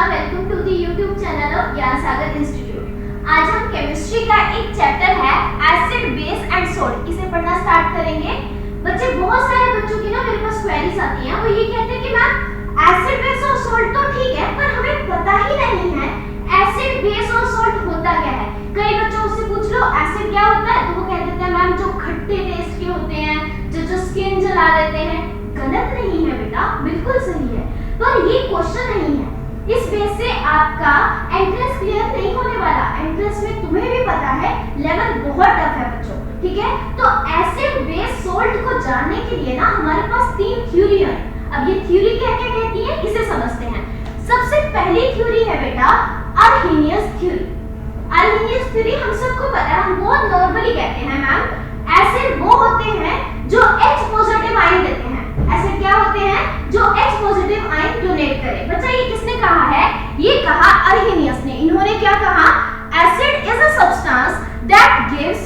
Welcome to the YouTube channel of Gyan Sagar institute. आज हम chemistry का एक चैप्टर है एसिड बेस एंड सोल्ट, इसे पढ़ना स्टार्ट करेंगे। बच्चे, बहुत सारे बच्चों की ना मेरे पास क्वेरीज आती हैं, वो ये कहते हैं कि मैम एसिड बेस और सोल्ट तो ठीक है, पर हमें पता ही नहीं है एसिड बेस और सोल्ट होता क्या है। कई बच्चों से पूछ लो एसिड क्या होता है, तो वो कह देते हैं मैम जो खट्टे टेस्ट के होते हैं, जो स्किन जला देते हैं। गलत नहीं है बेटा, बिल्कुल सही है, पर ये क्वेश्चन नहीं है। इस बेस से आपका एंट्रेंस क्लियर नहीं होने वाला। एंट्रेंस में तुम्हें भी पता है लेवल बहुत टफ है बच्चों, ठीक है। तो एसिड बेस सोल्ट को जानने के लिए ना हमारे पास 3 थ्योरी है। अब ये थ्योरी क्या क्या कहती है, इसे समझते हैं। सबसे पहली थ्योरी है बेटा अर्हेनियस थ्योरी। अर्हेनियस थ्योरी हम सबको पता है, हम बहुत नॉर्मली कहते हैं मैम एसिड वो होते हैं जो H पॉजिटिव आयन देते हैं। एसिड क्या होते हैं जो H पॉजिटिव आयन डोनेट करे। बच्चा, ये किसने कहा है? ये कहा अर्हेनियस ने। इन्होंने क्या कहा? Acid is a substance that gives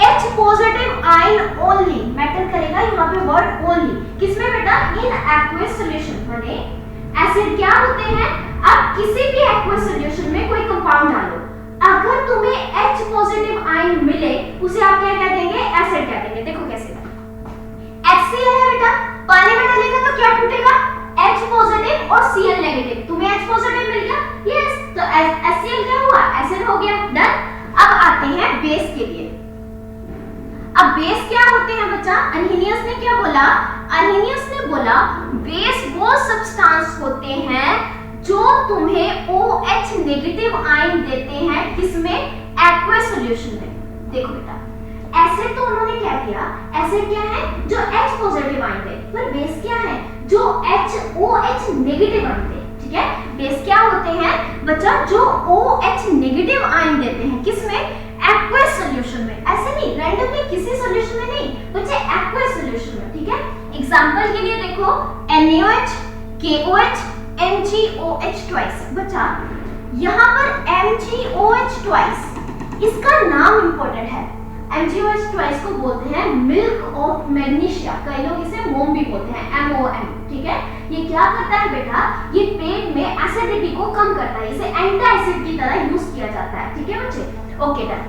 H positive ion only. Matter करेगा यहाँ पे वर्ड ओनली। किसमें बेटा? In aqueous solution. माने एसिड क्या होते हैं? अब किसी भी एक्वस सॉल्यूशन में कोई कंपाउंड डालो, अगर तुम्हें H पॉजिटिव आयन मिले उसे आप क्या कह देंगे? एसिड कह देंगे। देखो कैसे, HCl है बेटा, पानी में डालेगा तो क्या टूटेगा? H पॉजिटिव और Cl नेगेटिव। तुम्हें H पॉजिटिव मिल गया, यस, तो HCl क्या हुआ? एसिड हो गया। डन। अब आते हैं बेस के लिए। अब बेस क्या होते हैं बच्चा? अर्हेनियस ने क्या बोला? अर्हेनियस ने बोला बेस वो सब्सटेंस होते हैं जो तुम्हें OH नेगेटिव आयन देते हैं। किसमें? एक्वस सॉल्यूशन में। देखो बेटा, एसिड तो उन्होंने क्या किया? एसिड क्या है? जो H पॉजिटिव आयन दे। पर बेस क्या है? जो OH नेगेटिव आयन दे। ठीक है, बेस क्या होते हैं बच्चा? जो OH नेगेटिव आयन देते हैं। किसमें? एक्वस सॉल्यूशन में। ऐसे नहीं रैंडमली किसी सॉल्यूशन में नहीं बच्चे, एक्वस सॉल्यूशन में। ठीक है, एग्जांपल के लिए देखो NaOH, KOH, MgOH ट्वाइस। बच्चा, यहाँ पर MgOH ट्वाइस, इसका नाम इंपॉर्टेंट है। MgOH ट्वाइस को बोलते हैं मिल्क ऑफ मैग्नीशिया। कई लोग इसे मोम भी बोलते हैं, MOM। ठीक है, ये क्या करता है बेटा? ये पेट में एसिडिटी को कम करता है, इसे एंटी एसिड की तरह यूज किया जाता है। ठीक है बच्चे, ओके डन।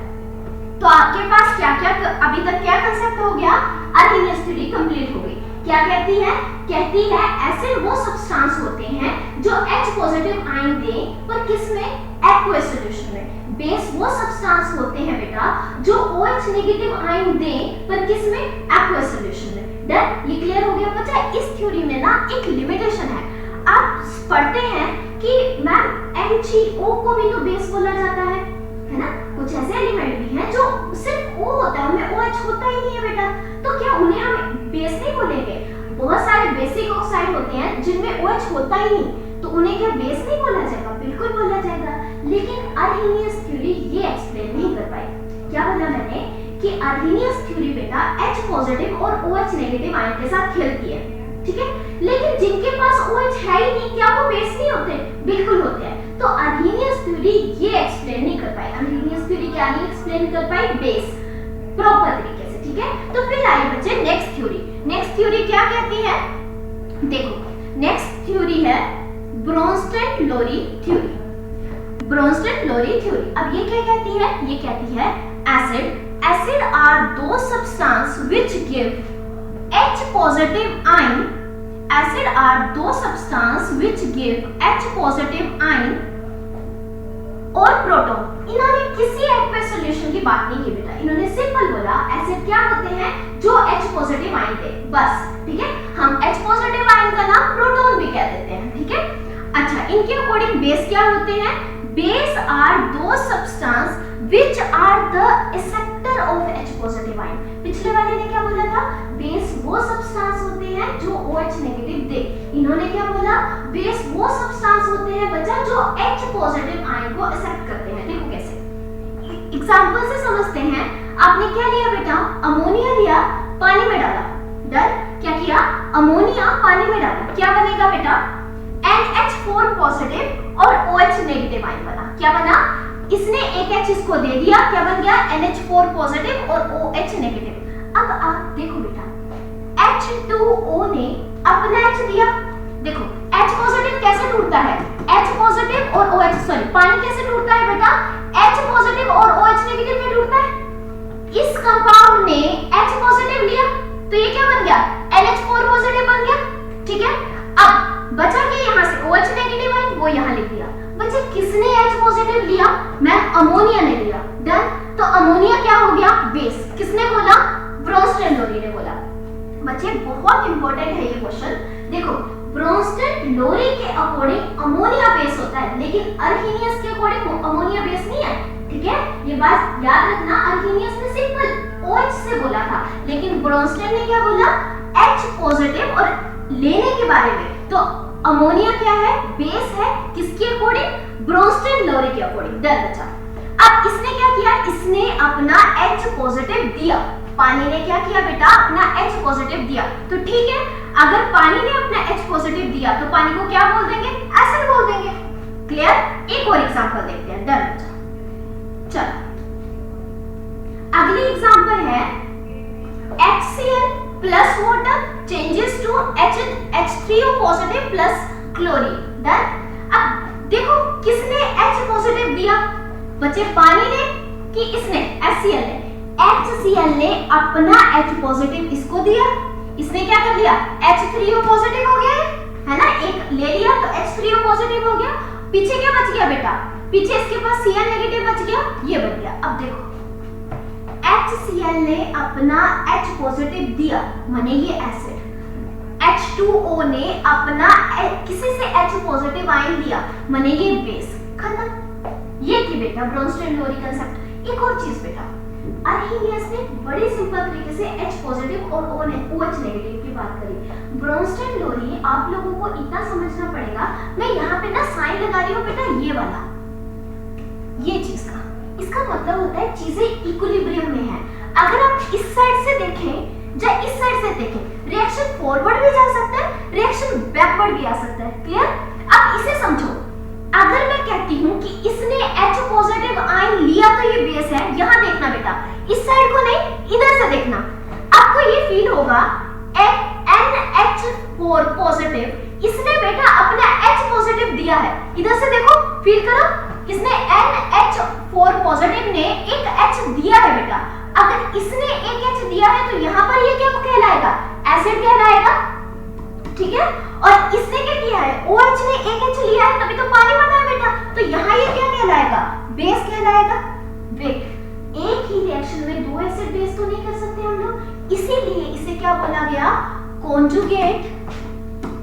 तो आपके पास क्या क्या अभी तक क्या कंसेप्ट हो गया? अर्हेनियस थ्योरी कंप्लीट हो गई। क्या कहती है? कहती है एसिड वो सब्सटेंस होते हैं जो H पॉजिटिव आयन दे, पर किसमें? एक्वस सॉल्यूशन में। बेस वो सब्सटेंस होते हैं बेटा जो OH नेगेटिव आयन दे, पर किसमें? एक्वस सॉल्यूशन में। डन। ये क्लियर हो गया बच्चा? इस थ्योरी में ना एक लिमिटेशन है। आप पढ़ते हैं कि मैम MgO को भी तो बेस बोला जाता है ना? कुछ ऐसे एलिमेंट भी हैं जो सिर्फ O होता है, उनमें OH होता ही नहीं है बेटा, तो क्या उन्हें हम बेस नहीं बोलेंगे? बहुत सारे बेसिक ऑक्साइड होते हैं जिनमें OH होता ही नहीं, तो उन्हें क्या बेस नहीं बोला जाएगा? बिल्कुल बोला जाएगा। लेकिन अर्हेनियस थ्योरी ये एक्सप्लेन नहीं कर पाई। क्या बोला मैंने? कि अर्हेनियस थ्योरी बेटा H पॉजिटिव और OH नेगेटिव आयन के साथ खेलती है। ठीक है, लेकिन जिनके पास OH है ही नहीं, क्या वो बेस नहीं होते? बिल्कुल होते हैं। तो अर्हेनियस थ्योरी ये एक्सप्लेन नहीं कर पाई। अर्हेनियस थ्योरी क्या नहीं एक्सप्लेन कर पाई? बेस प्रॉपर तरीके से। ठीक है, तो फिर आई बच्चे नेक्स्ट थ्योरी। नेक्स्ट थ्योरी क्या कहती है? देखो, नेक्स्ट थ्योरी है ब्रोंस्टेड-लोरी थ्योरी। ब्रोंस्टेड-लोरी थ्योरी। अब ये क्या कहती है? ये कहती है acid are those substance which give H positive ion. Acid are those substance which give H positive ion और प्रोटॉन। इन्होंने किसी एक्वस सॉल्यूशन की बात नहीं की बेटा, इन्होंने सिंपल बोला एसिड क्या होते हैं जो H पॉजिटिव आयन दे, बस। ठीक है, हम H पॉजिटिव आयन का नाम प्रोटॉन भी कह देते हैं। ठीक है, अच्छा, इनके अकॉर्डिंग बेस क्या होते हैं? Base are those substance which are the acceptor of H positive ion। पिछले वाले ने क्या बोला था? बेस वो सब्सटेंस होते हैं जो OH नेगेटिव दे। इन्होंने क्या बोला? बेस वो सब्सटेंस होते हैं बच्चा जो H पॉजिटिव आयन को एक्सेप्ट करते हैं। देखो कैसे, एग्जांपल से समझते हैं। आपने क्या लिया बेटा? अमोनिया लिया, पानी में डाला। डन। क्या किया? अमोनिया पानी में डाला, क्या बनेगा बेटा? NH4 पॉजिटिव और OH नेगेटिव आयन बना। क्या बना? इसने एक H इसको दे दिया, क्या बन गया? NH4 पॉजिटिव और OH नेगेटिव। अब आप देखो बेटा, H2O ने अपना H दिया। देखो H पॉजिटिव कैसे टूटता है? H पॉजिटिव पॉजिटिव और OH, सॉरी, पानी कैसे टूटता है बेटा? H पॉजिटिव और OH नेगेटिव में टूटता है। इस कंपाउंड ने H पॉजिटिव लिया तो ये क्या बन गया? NH4 पॉजिटिव बन गया। ठीक है, अब बचा के यहाँ से OH नेगेटिव है, वो यहाँ लिख दिया। बच्चे किसने H पॉजिटिव लिया? मैं अमोनिया ने लिया। डन। तो अमोनिया क्या हो गया? बेस। किसने बोला? ब्रोंस्टेड लोरी ने बोला। बच्चे बहुत इंपॉर्टेंट है ये क्वेश्चन। देखो, ब्रोंस्टेड लोरी के अकॉर्डिंग अमोनिया बेस होता है, लेकिन अर्हीनियस के अकॉर्डिंग अमोनिया बेस नहीं है। ठीक है, ये बात याद रखना। अर्हीनियस ने सिंपल OH से बोला था, लेकिन ब्रोंस्टेड ने क्या बोला? H positive. और लेने के बारे में, तो अमोनिया क्या है? बेस है। किसके अकॉर्डिंग? ब्रोंस्टेड लोरी के अकॉर्डिंग। डन बच्चा। अब इसने क्या किया? इसने अपना H पॉजिटिव दिया। पानी ने क्या किया बेटा? अपना H पॉजिटिव दिया। तो ठीक है, अगर पानी ने अपना H पॉजिटिव दिया तो पानी को क्या बोल देंगे? एसिड बोल देंगे। क्लियर? एक और एग्जांपल देखते हैं। डन बच्चा। चलो, अगली एग्जांपल है HCl plus water changes to H3O positive plus chlorine. Done. अब देखो, किसने H पॉजिटिव दिया? बच्चे पानी ने कि इसने? HCl ने। HCl ने अपना H पॉजिटिव इसको दिया। इसने क्या कर लिया? H3O पॉजिटिव हो गया है ना, एक ले लिया तो H3O पॉजिटिव हो गया। पीछे क्या बच गया बेटा? पीछे इसके पास Cl नेगेटिव बच गया, ये बन गया। अब देखो, HCl ने अपना H पॉजिटिव दिया, माने ये एसिड। H2O ने अपना किसी से H पॉजिटिव आयन दिया, माने ये बेस। खत्म। ये थी बेटा ब्रोंस्टेड लोरी कांसेप्ट। एक और चीज बेटा, अर्हीनियस ने बड़े सिंपल तरीके से H पॉजिटिव और OH नेगेटिव की बात करी। ब्रोंस्टेड लोरी आप लोगों को इतना समझना पड़ेगा, मैं यहाँ पे ना साइन लगा रही हूँ बेटा, ये वाला, ये चीज का। इसका मतलब होता है चीजें इक्विलिब्रियम में है। अगर आप इस साइड से देखें या इस साइड से देखें, रिएक्शन फॉरवर्ड भी जा सकता है, रिएक्शन बैकवर्ड भी आ सकता है। क्लियर? अब इसे समझो। अगर मैं कहती हूँ कि इसने H पॉजिटिव आयन लिया तो ये बेस है, यहाँ देखना बेटा, इस साइड को नहीं, इधर से देखना। आपको ये फील होगा NH4 पॉजिटिव, इसने बेटा अपना H पॉजिटिव दिया है। इधर से देखो, फील करो, इसने NH4 पॉजिटिव ने एक H दिया है बेटा। अगर इसने एक H दिया है तो यहाँ पर ये क्या कहलाएगा? एसिड कहलाएगा। ठीक है, और इसने क्या किया है? OH ने एक H लिया है, तभी तो पानी बना है बेटा। तो यहाँ ये क्या कहलाएगा? बेस कहलाएगा। वेट, एक ही रिएक्शन में दो एसिड बेस तो नहीं कर सकते हम लोग, इसीलिए इसे क्या बोला गया? कॉन्जुगेट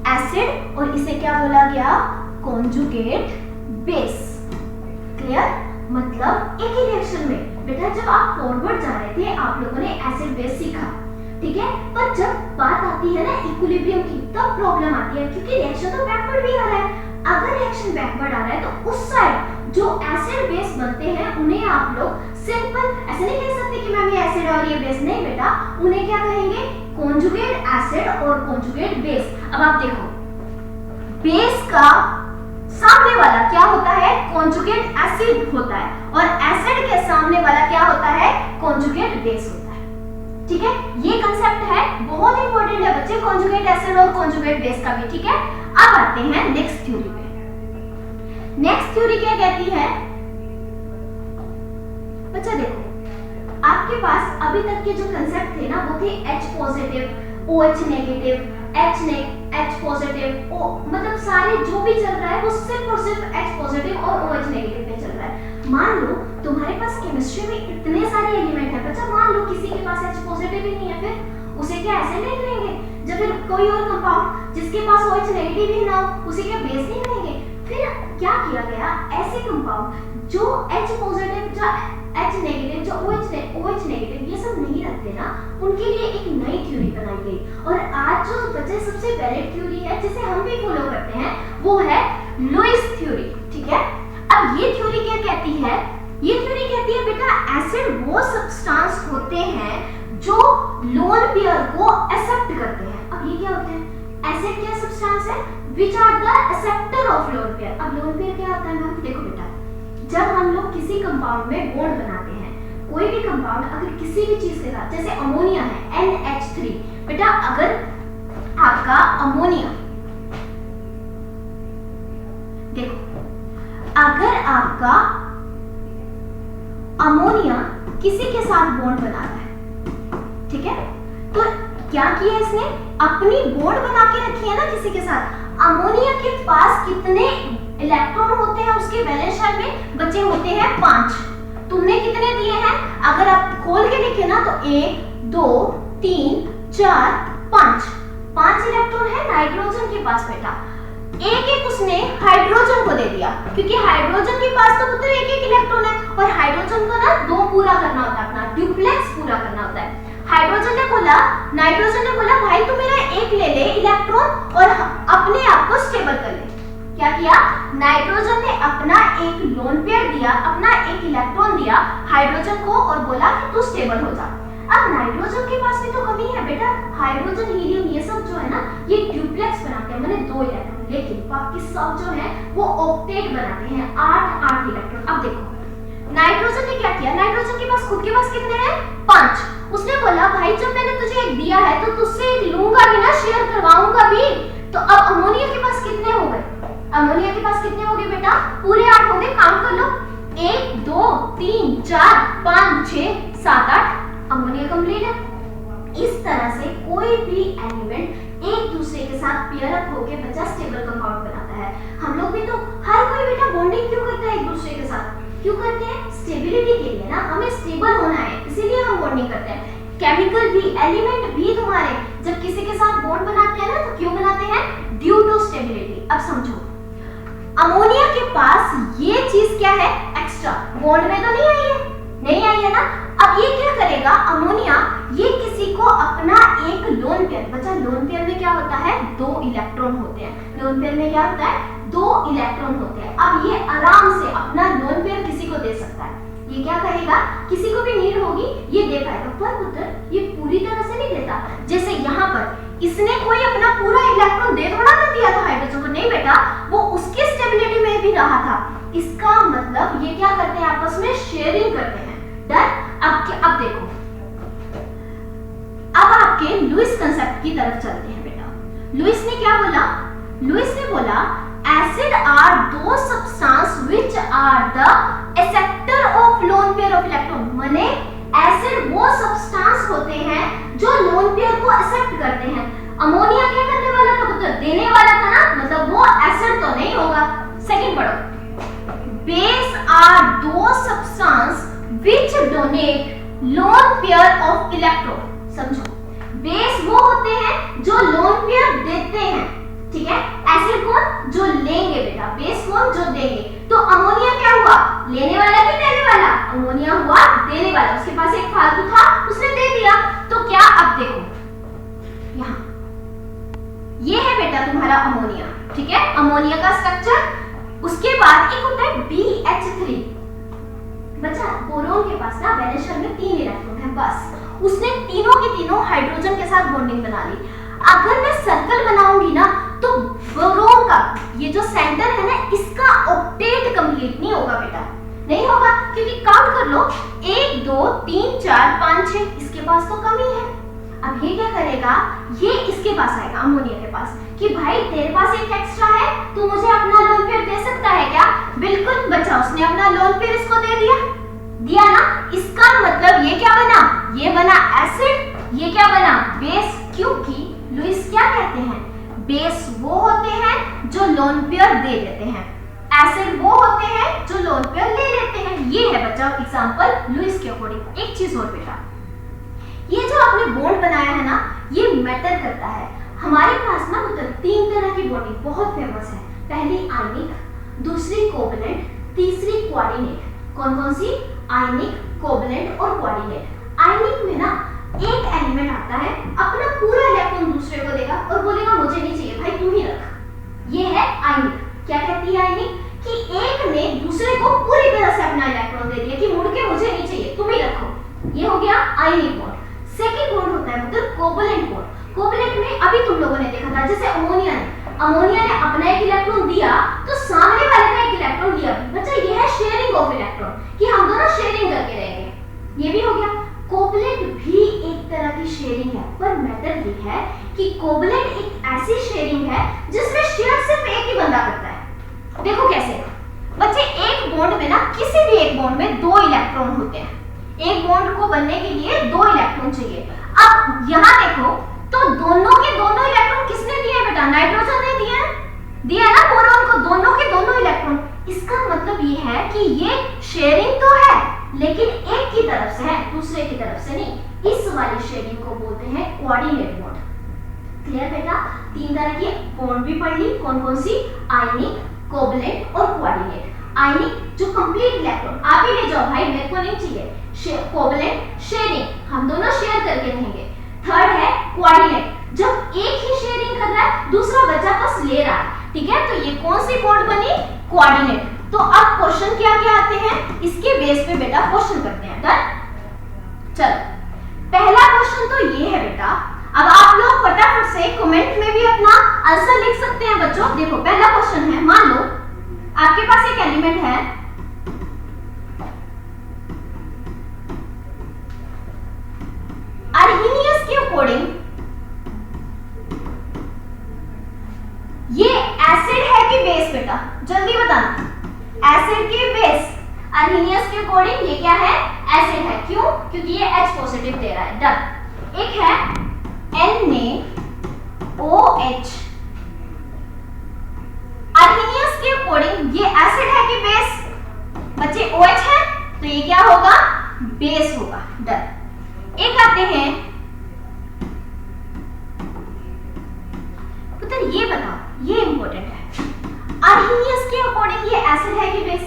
एसिड, और इसे क्या बोला गया? Conjugate base. क्लियर? मतलब एक ही रिएक्शन में बेटा, जब आप फॉरवर्ड जा रहे थे आप लोगों ने एसिड बेस सीखा, ठीक है, पर जब बात आती है ना इक्विलिब्रियम की, तब प्रॉब्लम आती है, क्योंकि रिएक्शन तो बैकवर्ड भी आ रहा है। अगर रिएक्शन बैकवर्ड आ रहा है तो उस साइड जो एसिड बेस बनते हैं उन्हें आप लोग सिंपल ऐसे नहीं कह सकते कि मैम ये एसिड और ये बेस, नहीं बेटा, उन्हें क्या कहेंगे? कॉन्जुगेट एसिड और कॉन्जुगेट बेस। अब आप देखो, बेस का सामने वाला क्या होता है? कॉन्जुगेट एसिड होता है, और एसिड के सामने वाला क्या होता है? कॉन्जुगेट बेस होता है। ठीक है, ये कांसेप्ट है, बहुत इंपॉर्टेंट है बच्चे, कॉन्जुगेट एसिड और कॉन्जुगेट बेस का भी। ठीक है, अब आते हैं नेक्स्ट थ्योरी पे। नेक्स्ट थ्योरी क्या कहती है बच्चा? देखो, आपके पास अभी तक के जो कांसेप्ट थे ना, वो थे H positive, OH negative, H positive, मतलब सारे जो भी चल रहा है वो सिर्फ और सिर्फ H पॉजिटिव और OH नेगेटिव में चल रहा है। मान लो तुम्हारे पास केमिस्ट्री में इतने सारे एलिमेंट है बच्चा, मान लो किसी के पास H पॉजिटिव ही नहीं है, फिर उसे क्या ऐसे नहीं लेंगे? जब फिर कोई और कंपाउंड जिसके पास OH नेगेटिव ही ना हो, उसे क्या बेस नहीं लेंगे? फिर क्या किया गया? ऐसे कंपाउंड जो H पॉजिटिव, जो H नेगेटिव, जो OH नेगेटिव ये सब नहीं रखते ना, उनके लिए एक नई थ्योरी बनाई गई। और आज जो बच्चे सबसे वैलिड थ्योरी है जिसे हम भी फॉलो करते हैं, वो है लुईस थ्योरी। ठीक है, अब ये थ्योरी क्या कहती है? ये थ्योरी कहती है बेटा, एसिड वो सब्सटेंस होते हैं जो लोन पेयर को एक्सेप्ट करते हैं। अब ये क्या होते हैं? एसिड क्या सब्सटेंस है? Which are the acceptor of lone pair. अब लोन पेयर क्या होता है मैम? देखो बेटा, जब हम लोग किसी कंपाउंड में बॉन्ड बनाते हैं, कोई भी कंपाउंड अगर किसी भी चीज के साथ, जैसे अमोनिया है NH3, बेटा अगर आपका अमोनिया, देखो अगर आपका अमोनिया किसी के साथ बॉन्ड बनाता है, ठीक है, तो क्या किया इसने, अपनी बॉन्ड बना के रखी है ना किसी के साथ। अमोनिया के पास कितने इलेक्ट्रॉन होते हैं उसके वैलेंस शेल में, बचे होते हैं 5। तुमने कितने दिए हैं, अगर आप खोल के देखें ना तो 1 2 3 4 5 इलेक्ट्रॉन है नाइट्रोजन के पास बेटा। एक उसने हाइड्रोजन को दे दिया, क्योंकि हाइड्रोजन के पास तो पुत्र एक इलेक्ट्रॉन है, और हाइड्रोजन को ना 2 पूरा करना होता है, अपना ड्यूप्लेक्स पूरा करना होता है। हाइड्रोजन ने बोला, नाइट्रोजन ने बोला भाई तू मेरा एक ले ले इलेक्ट्रॉन और अपने आप को स्टेबल कर ले। क्या किया, नाइट्रोजन ने अपना एक लोन पेयर दिया, अपना एक इलेक्ट्रॉन दिया हाइड्रोजन को और बोला कि तू स्टेबल हो जा। अब नाइट्रोजन के पास भी तो कमी है बेटा, हाइड्रोजन हीलियम ये सब जो है ना ये ड्यूप्लेक्स बनाते हैं, माने 2 इलेक्ट्रॉन, लेकिन बाकी सब जो है वो ऑक्टेट बनाते हैं, 8 इलेक्ट्रॉन। अब देखो नाइट्रोजन ने क्या किया, नाइट्रोजन के पास खुद के पास कितने हैं 5। उसने बोला भाई जब मैंने तुझे एक दिया है तो तुझसे एक लूंगा भी ना, शेयर करवाऊंगा भी। तो अब अमोनिया के पास कितने हो गए, अमोनिया के पास कितने हो गए बेटा, पूरे 8 हो गए। काम कर लो, 1 2 3 4 5 6 7 8 अमोनिया कंप्लीट है। इस तरह से कोई भी एलिमेंट एक दूसरे के साथ पेयर अप होकर बच्चा स्टेबल कंपाउंड बनाता है। हम लोग भी तो हर कोई बेटा बॉन्डिंग क्यों करता है एक दूसरे के साथ, क्यों करते हैं, स्टेबिलिटी के लिए ना, हमें स्टेबल होना है इसीलिए हम बॉन्डिंग करते हैं। केमिकल भी, एलिमेंट भी तुम्हारे जब किसी के साथ बॉन्ड बनाते हैं ना तो क्यों बनाते हैं, ड्यू टू स्टेबिलिटी। अब समझो अमोनिया के पास ये चीज क्या है, एक्स्ट्रा, बॉन्ड में तो नहीं आई है ना। अब ये क्या करेगा अमोनिया, ये किसी को अपना एक लोन पेयर, बच्चा लोन पेयर में क्या होता है 2 इलेक्ट्रॉन होते हैं, लोन पेयर में क्या होता है 2 इलेक्ट्रॉन होते हैं। अब ये आराम से अपना लोन पेयर किसी को दे सकता है, ये क्या करेगा, किसी को भी नीड होगी ये दे पाएगा, पर पुत्र ये पूरी तरह से नहीं देता। जैसे यहाँ पर इसने कोई अपना पूरा इलेक्ट्रॉन दे थोड़ा ना दिया था हाइड्रोजन को, नहीं बेटा, वो उसकी स्टेबिलिटी में भी रहा था। इसका मतलब ये क्या करते हैं, आपस में शेयरिंग करते हैं। डन। अब देखो, अब आपके लुईस कांसेप्ट की तरफ चलते हैं बेटा। लुईस ने क्या बोला, लुईस ने बोला acid are those substance which are the acceptor of lone pair of electron. माने एसिड वो सब्सटेंस होते हैं जो लोन पेयर को एक्सेप्ट करते हैं। अमोनिया क्या करने वाला था पुत्र, देने वाला था ना, मतलब वो एसिड तो नहीं होगा। सेकंड पढ़ो, base are those substance which donate loan pair of electron. समझो, बेस वो होते हैं जो लोन पेयर देते हैं, ठीक है। एसिड कौन, जो लेंगे बेटा, बेस कौन, जो देंगे। तो अमोनिया क्या हुआ, लेने वाला कि देने वाला, अमोनिया हुआ देने वाला। उसके पास एक फालतू था, उसने दे दिया। तो क्या, अब देखो यहाँ ये है बेटा तुम्हारा अमोनिया, ठीक है, अमोनिया का स्ट्रक्चर। उसके बाद एक होता है BH3। बच्चा बोरोन के पास ना वैलेंस शेल में 3 इलेक्ट्रॉन है बस, उसने तीनों के तीनों हाइड्रोजन के साथ बॉन्डिंग बना ली। अगर मैं सर्कल बनाऊंगी ना तो बोरोन का ये जो सेंटर है ना इसका ऑक्टेट कंप्लीट नहीं होगा बेटा, नहीं होगा, क्योंकि काउंट कर लो 1 2 3 4 5 6, इसके पास तो कमी है। अब ये क्या करेगा, ये इसके पास आएगा अमोनिया के पास कि भाई तेरे पास एक एक्स्ट्रा है, तू मुझे अपना लोन पेयर दे सकता है क्या। बिल्कुल बच्चा, उसने अपना लोन पेयर इसको दे दिया ना। इसका मतलब ये क्या बना, ये बना एसिड, ये क्या बना बेस। क्योंकि लुईस क्या कहते हैं, बेस वो होते हैं जो लोन पेयर दे देते हैं, एसिड वो होते हैं जो लोन पेयर ले लेते हैं। ये है बच्चा एग्जांपल लुईस के अकॉर्डिंग। एक चीज और बेटा, ये जो आपने बॉन्ड बनाया है ना ये मैटर करता है। हमारे पास ना मतलब 3 तरह की बॉन्डिंग बहुत फेमस है। पहली आयनिक, दूसरी कोवलेंट, तीसरी कोऑर्डिनेट। कौन कौन सी, आयनिक, कोवलेंट और कोऑर्डिनेट। आयनिक में ना एक एलिमेंट आता है, अपना पूरा इलेक्ट्रॉन दूसरे को देगा और बोलेगा मुझे नहीं चाहिए भाई तू ही रख। ये है आयनिक। क्या कहती है आयनिक, कि एक ने दूसरे को पूरी तरह से अपना इलेक्ट्रॉन दे दिया कि मुड़ के मुझे नहीं चाहिए तुम ही रखो। ये हो गया आयनिक बॉन्ड। सेकंड बॉन्ड होता है मतलब कोवलेंट बॉन्ड। कोवलेंट में अभी तुम लोगों ने देखा था, जैसे अमोनिया ने अपना एक इलेक्ट्रॉन दिया तो सामने वाले का एक इलेक्ट्रॉन लिया। बच्चा ये है शेयरिंग ऑफ इलेक्ट्रॉन, कि हम दोनों शेयरिंग करके रहेंगे। ये भी हो गया। कोवलेंट भी एक तरह की शेयरिंग है, पर मैटर ये है कि कोवलेंट एक ऐसी शेयरिंग है जिसमें शेयर सिर्फ एक ही बंदा करता है। देखो कैसे, बच्चे किसी भी एक बॉन्ड में 2 इलेक्ट्रॉन होते हैं। एक बॉन्ड को बनने के लिए 2 इलेक्ट्रॉन चाहिए। अब यहाँ देखो तो दोनों के दोनों इलेक्ट्रॉन किसने दिए बेटा? नाइट्रोजन ने दिया ना बोरॉन को, दोनों के दोनों इलेक्ट्रॉन। इसका मतलब ये है कि ये शेयरिंग तो है लेकिन एक की तरफ से है, दूसरे की तरफ से नहीं। इस वाली शेयरिंग को बोलते हैं कोऑर्डिनेट बॉन्ड। क्लियर बेटा? 3 तरह की बॉन्ड भी पढ़ ली, कौन कौन सी? आयनिक, कोवलेंट और कोऑर्डिनेट। आयनिक जो कंप्लीट इलेक्ट्रॉन, आप ही ले जाओ भाई, मेरे को नहीं चाहिए। कोवलेंट शेयरिंग, हम दोनों शेयर करके रहेंगे। थर्ड है कोऑर्डिनेट, जब एक ही शेयरिंग कर रहा है दूसरा बच्चा बस ले रहा है, ठीक है? तो ये कौन सी बॉन्ड बनी? कोऑर्डिनेट। तो अब क्वेश्चन क्या क्या आते हैं इसके बेस पे बेटा क्वेश्चन करते हैं। डन? चलो पहला क्वेश्चन तो ये है बेटा, अब आप लोग फटाफट से कमेंट में भी अपना आंसर लिख सकते हैं बच्चों। देखो पहला क्वेश्चन है, मान लो आपके पास एक एलिमेंट है, अर्हीनियस के अकॉर्डिंग ये एसिड है कि बेस बेटा? जल्दी बताना। एसिड के बेस, अर्हीनियस के अकॉर्डिंग ये क्या है? एसिड है। क्यों? क्योंकि ये H पॉजिटिव दे रहा है। डन। एक है NaOH, अर्हीनियस के अकॉर्डिंग ये एसिड है कि बेस? बच्चे OH है तो ये क्या होगा? बेस होगा। डन। एक आते हैं, पुत्र ये बताओ, ये इंपॉर्टेंट है, अर्हीनियस के अकॉर्डिंग ये एसिड है कि बेस?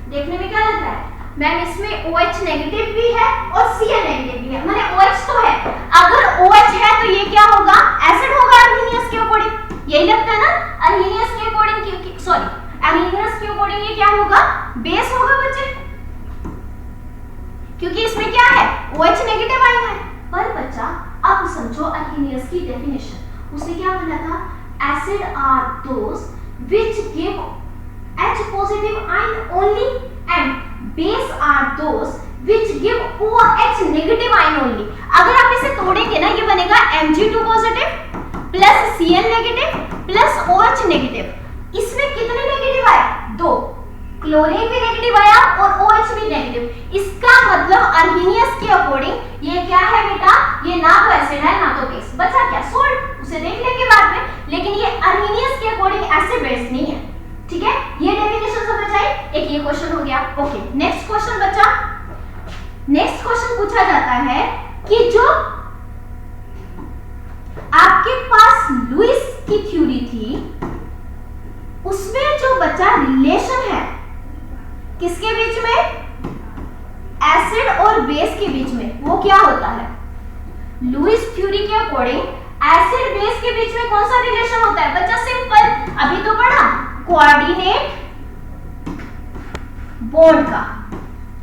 देखने में क्या लग रहा है मैम? इसमें OH नेगेटिव भी है और Cl नेगेटिव भी है, माने OH तो है। अगर OH है तो ये क्या होगा? एसिड होगा अर्हीनियस के अकॉर्डिंग। यही लगता है ना? अर्हीनियस के अकॉर्डिंग, सॉरी अर्हीनियस के अकॉर्डिंग ये क्या होगा? बेस होगा बच्चे, क्योंकि इसमें क्या है? OH नेगेटिव आयन है। पर बच्चा अब समझो अर्हीनियस की डेफिनेशन, उसने क्या बोला था? Acid are those which give H positive ion only and base are those which give OH negative ion only। अगर आप इसे तोड़ेंगे ना, ये बनेगा Mg2 positive plus Cl negative plus OH negative. इसमें कितने नेगेटिव आए? 2। क्लोरीन भी नेगेटिव आया और OH भी नेगेटिव। इसका मतलब अर्हीनियस के अकॉर्डिंग ये क्या है बेटा? ये ना तो एसिड है ना तो बेस। बचा क्या? सोल्ट, उसे देख लेंगे बाद में। लेकिन ये अर्हीनियस के अकॉर्डिंग एसिड बेस नहीं है, ठीक है? ये डेफिनेशन समझ आई? एक ये क्वेश्चन हो गया। ओके, नेक्स्ट क्वेश्चन बच्चा। नेक्स्ट क्वेश्चन पूछा जाता है कि जो आपके पास लुईस की थ्योरी थी उसमें जो बच्चा रिलेशन है किसके बीच में? एसिड और बेस के बीच में, वो क्या होता है? लुईस थ्योरी के अकॉर्डिंग एसिड बेस के बीच में कौन सा रिलेशन होता है बच्चा? सिंपल, अभी तो पढ़ा, कोऑर्डिनेट बॉन्ड का,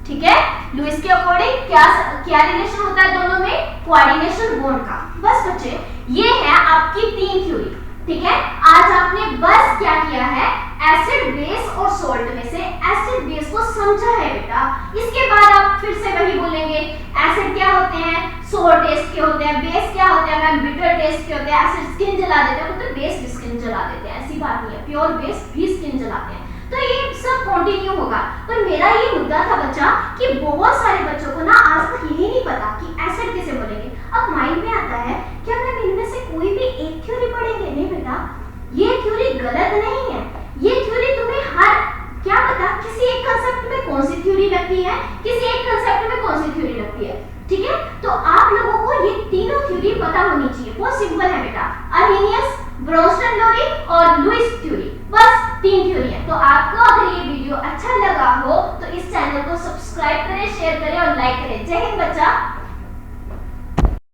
ठीक है? लुईस के अकॉर्डिंग क्या रिलेशन होता है दोनों में? कोऑर्डिनेशन बॉन्ड का। बस बच्चे ये है आपकी 3 थ्योरी, ठीक है? आज आपने बस क्या किया है? एसिड बेस और सोल्ट में से एसिड बेस को समझा है बेटा। इसके बाद आप फिर से वही बोलेंगे, एसिड क्या होते हैं? सोर टेस्ट के होते हैं। बेस क्या होते हैं? मैम बिटर टेस्ट के होते हैं। एसिड स्किन जला देते हैं, मतलब बेस भी स्किन जला देते हैं, ऐसी बात नहीं है, प्योर बेस भी स्किन जलाते हैं। तो ये सब कंटिन्यू होगा। पर मेरा ये मुद्दा था बच्चा कि बहुत सारे बच्चों को ना आज तक यही नहीं पता कि एसिड किसे बोलेंगे। अब माइंड में आता है क्या मैम इनमें से कोई भी एक थ्योरी पढ़ेंगे? नहीं बेटा, ये थ्योरी गलत नहीं है। ये थ्योरी तुम्हें हर क्या पता किसी एक कांसेप्ट में कौन सी थ्योरी लगती है, किसी एक कांसेप्ट में कौन सी थ्योरी लगती है, ठीक है? तो आप लोगों को ये तीनों थ्योरी पता होनी चाहिए। बहुत सिंपल है बेटा, अर्हीनियस, ब्रोंस्टन-लोरी और लुईस थ्योरी, बस 3 थ्योरी है। तो आपको अगर ये वीडियो अच्छा लगा हो तो इस चैनल को सब्सक्राइब करें, शेयर करें और लाइक करें। जय हिंद बच्चा।